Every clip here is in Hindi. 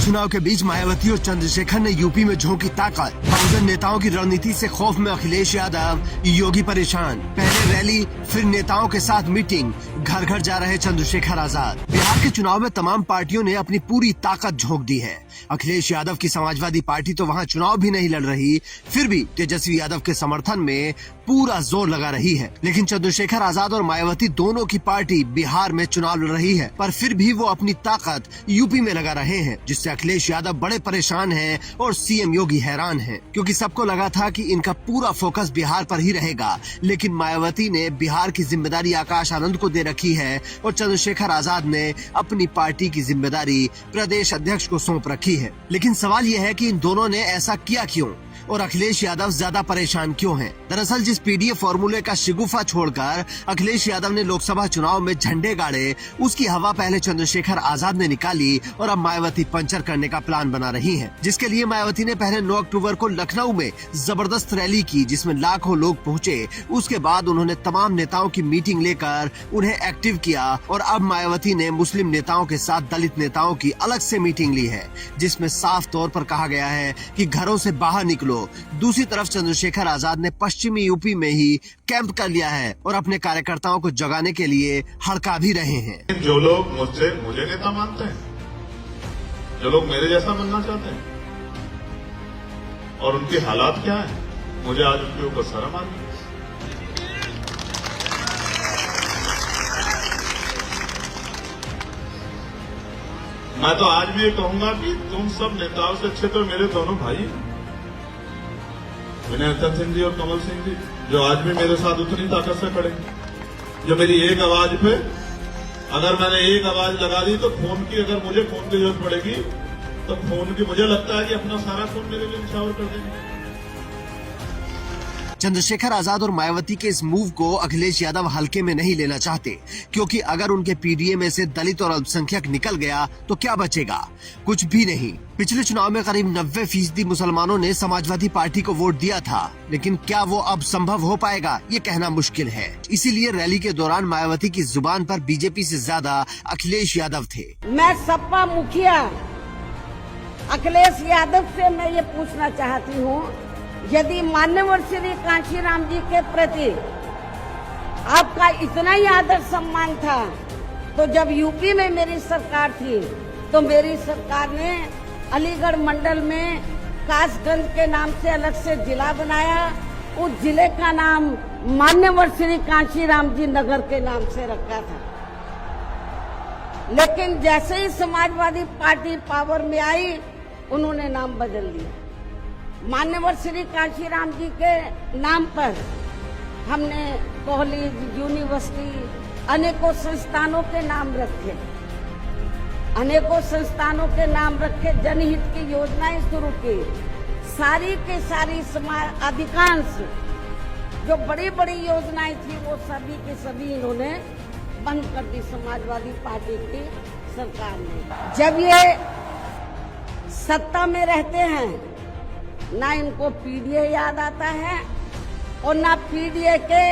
चुनाव के बीच मायावती और चंद्रशेखर ने यूपी में झोंकी ताकत। बहुजन नेताओं की रणनीति से खौफ में अखिलेश यादव, योगी परेशान। पहले रैली, फिर नेताओं के साथ मीटिंग, घर घर जा रहे चंद्रशेखर आजाद। बिहार के चुनाव में तमाम पार्टियों ने अपनी पूरी ताकत झोंक दी है। अखिलेश यादव की समाजवादी पार्टी तो वहां चुनाव भी नहीं लड़ रही, फिर भी तेजस्वी यादव के समर्थन में पूरा जोर लगा रही है। लेकिन चंद्रशेखर आजाद और मायावती दोनों की पार्टी बिहार में चुनाव लड़ रही है, पर फिर भी वो अपनी ताकत यूपी में लगा रहे हैं, जिससे अखिलेश यादव बड़े परेशान हैं और सीएम योगी हैरान हैं, क्योंकि सबको लगा था कि इनका पूरा फोकस बिहार पर ही रहेगा। लेकिन मायावती ने बिहार की जिम्मेदारी आकाश आनंद को दे रखी है और चंद्रशेखर आजाद ने अपनी पार्टी की जिम्मेदारी प्रदेश अध्यक्ष को सौंप रखी है। लेकिन सवाल यह है कि इन दोनों ने ऐसा किया क्यों और अखिलेश यादव ज्यादा परेशान क्यों हैं? दरअसल जिस पीडीए फॉर्मूले का शिगुफा छोड़कर अखिलेश यादव ने लोकसभा चुनाव में झंडे गाड़े, उसकी हवा पहले चंद्रशेखर आजाद ने निकाली और अब मायावती पंचर करने का प्लान बना रही हैं। जिसके लिए मायावती ने पहले 9 अक्टूबर को लखनऊ में जबरदस्त रैली की, जिसमें लाखों लोग पहुंचे। उसके बाद उन्होंने तमाम नेताओं की मीटिंग लेकर उन्हें एक्टिव किया और अब मायावती ने मुस्लिम नेताओं के साथ दलित नेताओं की अलग से मीटिंग ली है, जिसमें साफ तौर पर कहा गया है कि घरों से बाहर निकलो। दूसरी तरफ चंद्रशेखर आजाद ने पश्चिमी यूपी में ही कैंप कर लिया है और अपने कार्यकर्ताओं को जगाने के लिए हड़का भी रहे हैं। जो लोग मुझे नेता मानते हैं, जो लोग मेरे जैसा बनना चाहते हैं, और उनके हालात क्या है, मुझे आज उनके ऊपर शर्म आ रही है। मैं तो आज भी ये कहूंगा कि तुम सब नेताओं से अच्छे तो मेरे दोनों भाई हैं, विनय सिंह जी और कमल सिंह जी, जो आज भी मेरे साथ उतनी ताकत से खड़े, जो मेरी एक आवाज पे, अगर मैंने एक आवाज लगा दी तो फोन की, अगर मुझे फोन की जरूरत पड़ेगी तो फोन की, मुझे लगता है कि अपना सारा फोन मेरे लिए निछावर कर देंगे। चंद्रशेखर आजाद और मायावती के इस मूव को अखिलेश यादव हल्के में नहीं लेना चाहते, क्योंकि अगर उनके पीडीए में से दलित और अल्पसंख्यक निकल गया तो क्या बचेगा? कुछ भी नहीं। पिछले चुनाव में करीब 90% मुसलमानों ने समाजवादी पार्टी को वोट दिया था, लेकिन क्या वो अब संभव हो पाएगा, ये कहना मुश्किल है। इसीलिए रैली के दौरान मायावती की जुबान पर बीजेपी से ज्यादा अखिलेश यादव थे। मैं सपा मुखिया अखिलेश यादव से मैं ये पूछना चाहती हूँ, यदि मान्यवर श्री कांशीराम जी के प्रति आपका इतना ही आदर सम्मान था, तो जब यूपी में मेरी सरकार थी तो मेरी सरकार ने अलीगढ़ मंडल में कासगंज के नाम से अलग से जिला बनाया। उस जिले का नाम मान्यवर श्री कांशीराम जी नगर के नाम से रखा था। लेकिन जैसे ही समाजवादी पार्टी पावर में आई, उन्होंने नाम बदल दिया। मान्यवर श्री कांशीराम जी के नाम पर हमने कॉलेज, यूनिवर्सिटी, अनेकों संस्थानों के नाम रखे, अनेकों संस्थानों के नाम रखे, जनहित की योजनाएं शुरू की। सारी के सारी समाज, अधिकांश जो बड़ी बड़ी योजनाएं थी वो सभी के सभी इन्होंने बंद कर दी समाजवादी पार्टी की सरकार ने। जब ये सत्ता में रहते हैं, ना इनको पीडीए याद आता है और ना पीडीए के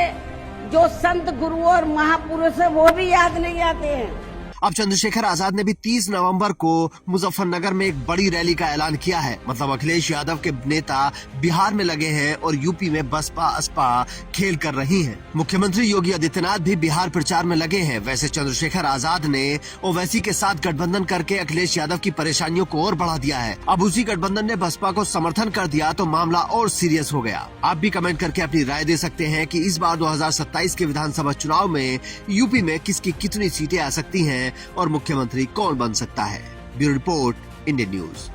जो संत गुरु और महापुरुष है वो भी याद नहीं आते हैं। अब चंद्रशेखर आजाद ने भी 30 नवंबर को मुजफ्फरनगर में एक बड़ी रैली का ऐलान किया है। मतलब अखिलेश यादव के नेता बिहार में लगे हैं और यूपी में बसपा असपा खेल कर रही हैं। मुख्यमंत्री योगी आदित्यनाथ भी बिहार प्रचार में लगे हैं। वैसे चंद्रशेखर आजाद ने ओवैसी के साथ गठबंधन करके अखिलेश यादव की परेशानियों को और बढ़ा दिया है। अब उसी गठबंधन ने बसपा को समर्थन कर दिया तो मामला और सीरियस हो गया। आप भी कमेंट करके अपनी राय दे सकते हैं कि इस बार 2027 के विधानसभा चुनाव में यूपी में किसकी कितनी सीटें आ सकती हैं और मुख्यमंत्री कौन बन सकता है। Bureau report, Indian news.